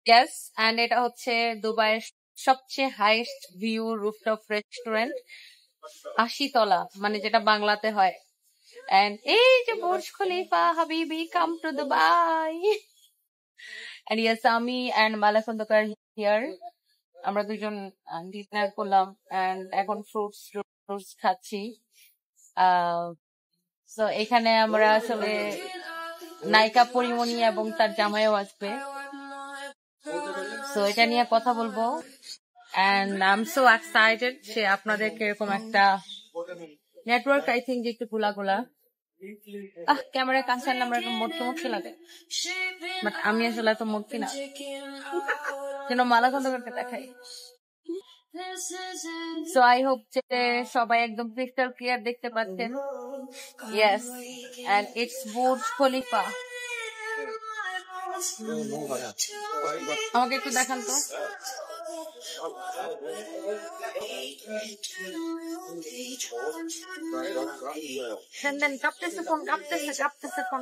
Yes, and এটা হচ্ছে দুবাইয়ের সবচেয়ে হাইয়েস্ট ভিউ রুফটপ রেস্টুরেন্ট, ৮০ তলা, মানে যেটা বাংলাতে হয়। এন্ড এই যে বুর্জ খলিফা, হাবিবি come to Dubai. And yes, আমি এন্ড মালা খন্দকার হিয়ার, আমরা দুজন ডিনার করলাম এন্ড এখন ফ্রুটস খাচ্ছি। তো এখানে আমরা আসলে নায়িকা পরিমণি এবং তার জামাইও আসবে, তো এটা নিয়ে কথা বলবো। And I am so excited সে আপনাদেরকে এরকম একটা নেটওয়ার্ক, আই থিঙ্ক যে একটু গোলা ক্যামেরার কাছে আনলে আমরা মোটকে লাগে, বাট আমি আসলে এত মোটকি না, যেন মালা খন্দকারকে দেখাই। সো আই হোপ যে সবাই একদম ক্রিস্টাল ক্লিয়ার দেখতে পাচ্ছেন। Yes, and it's Burj Khalifa. আমাকে একটু দেখান তো।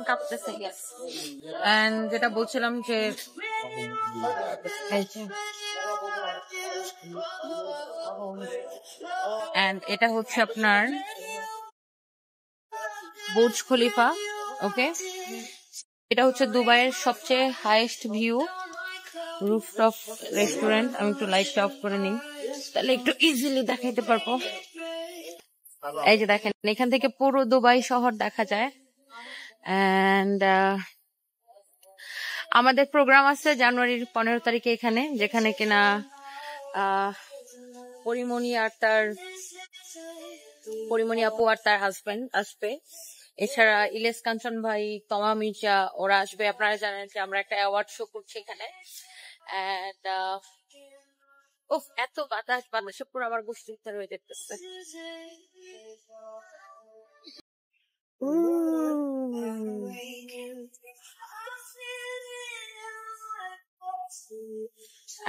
কাঁপতেছে। এন্ড যেটা বলছিলাম যে এন্ড এটা হচ্ছে আপনার বুর্জ খলিফা। ওকে, এটা হচ্ছে দুবাইয়ের সবচেয়ে হাইয়েস্ট ভিউ রুফটপ রেস্টুরেন্ট। আমি একটু লাইটটা অফ করে নিই, তাহলে একটু ইজিলি দেখাইতে পারবো। এই যে দেখেন, এখান থেকে পুরো দুবাই শহর দেখা যায়। এন্ড আমাদের প্রোগ্রাম আছে জানুয়ারির 15 তারিখে এখানে, যেখানে কিনা পরিমণি আপু আর তার হাজবেন্ড আসবে। এছাড়া ইলিয়াস কাঞ্চন ভাই, তমা মির্জা, ওরা আসবে। আপনারা জানেন যে আমরা একটা অ্যাওয়ার্ড শো করছি এখানে। এন্ড এত বাতাসে পুরো আমার গোষ্ঠী হয়ে যেতেছে।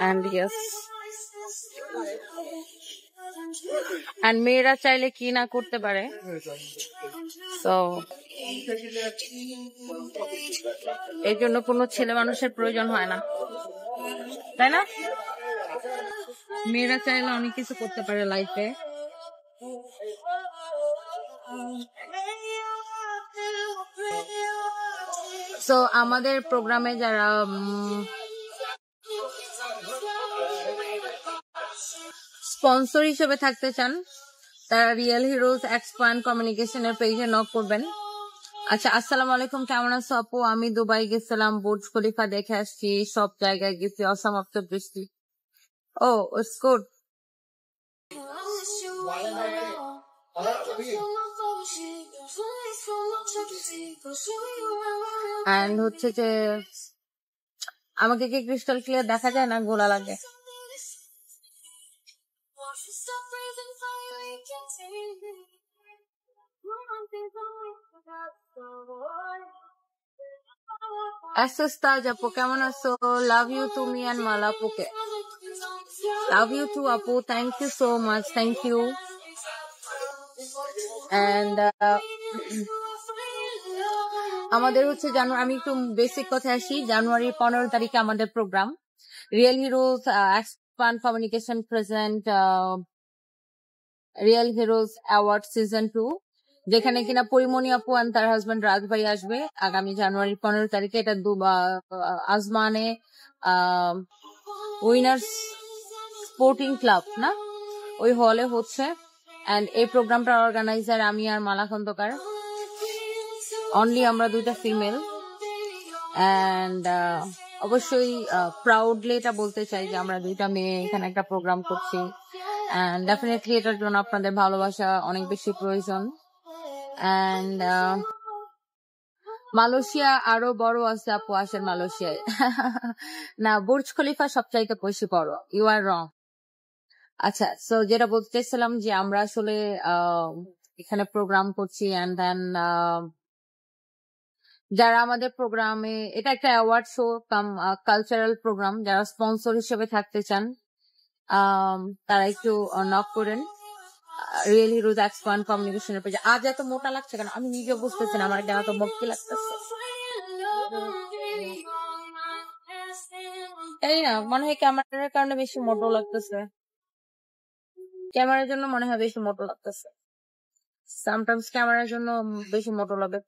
And yes, and মেয়েরা চাইলে কি না করতে পারে। তো এর জন্য কোনো ছেলে মানুষের প্রয়োজন হয় না, তাই না? মেয়েরা চাইলে অনেক কিছু করতে পারে লাইফে। সো আমাদের প্রোগ্রামে যারা স্পন্সর হিসেবে থাকতে চান, তারা রিয়েল হিরোজ এক্সপান্ড কমিউনিকেশনের পেজে নক করবেন। আচ্ছা, আসসালামু আলাইকুম, কেমন আছো আপু? আমি দুবাই গেছিলাম, বুর্জ খলিফা দেখে আসছি, সব জায়গায় গেছি, অসমাপ্ত বৃষ্টি। ও, ইটস গুড। এন্ড হচ্ছে যে আমাকে কি ক্রিস্টাল ক্লিয়ার দেখা যায় না গোলা লাগে? তাজ আপু কেমন আছো? লাভ ইউ তুমি এন্ড মালা আপুকে। লাভ ইউ টু আপু, thank you so much, thank you. And আমাদের হচ্ছে আমি একটু বেসিক কথা আসি। জানুয়ারির 15 তারিখে আমাদের program real heroes expand communication present real heroes award season 2, যেখানে কিনা পরিমণি আপু আর তার হাজবেন্ড রাজ ভাই আসবে আগামী জানুয়ারির 15 তারিখে। এটা আজমানে উইনার্স স্পোর্টিং ক্লাব না, ওই হলে হচ্ছে। এন্ড এই প্রোগ্রামটার অর্গানাইজার আমি আর মালা খন্দকার। অনলি আমরা দুইটা ফিমেল। এন্ড অবশ্যই প্রাউডলি এটা বলতে চাই যে আমরা দুইটা মেয়ে এখানে একটা প্রোগ্রাম করছি। এন্ড ডেফিনেটলি এটার জন্য আপনাদের ভালোবাসা অনেক বেশি প্রয়োজন। এন্ড মালয়েশিয়া আরো বড় আছে আপু, আসেন মালয়েশিয়ায়। না, বুর্জ খলিফা সবচাইতে বেশি বড়। ইউ আর রং। আচ্ছা, সো যেটা বলতে চাইছিলাম যে আমরা আসলে এখানে প্রোগ্রাম করছি। এন্ড দেন যারা আমাদের প্রোগ্রামে, এটা একটা অ্যাওয়ার্ড শো কাম কালচারাল প্রোগ্রাম, যারা স্পন্সর হিসেবে থাকতে চান তারা একটু নক করেন রিয়েল হিরোজ এক্সপান্ড কমিউনিকেশনের পেজে। আজ এত মোটা লাগছে কেন আমি নিজে বুঝতেছি না, আমার কেন এত মক্কি লাগতেছে। জানি না, মনে হয় ক্যামেরার কারণে বেশি মোটো লাগতেছে। ক্যামেরার জন্য মনে হয় বেশি মোটো লাগতেছে। সামটাইমস ক্যামেরার জন্য বেশি মোটো লাগে।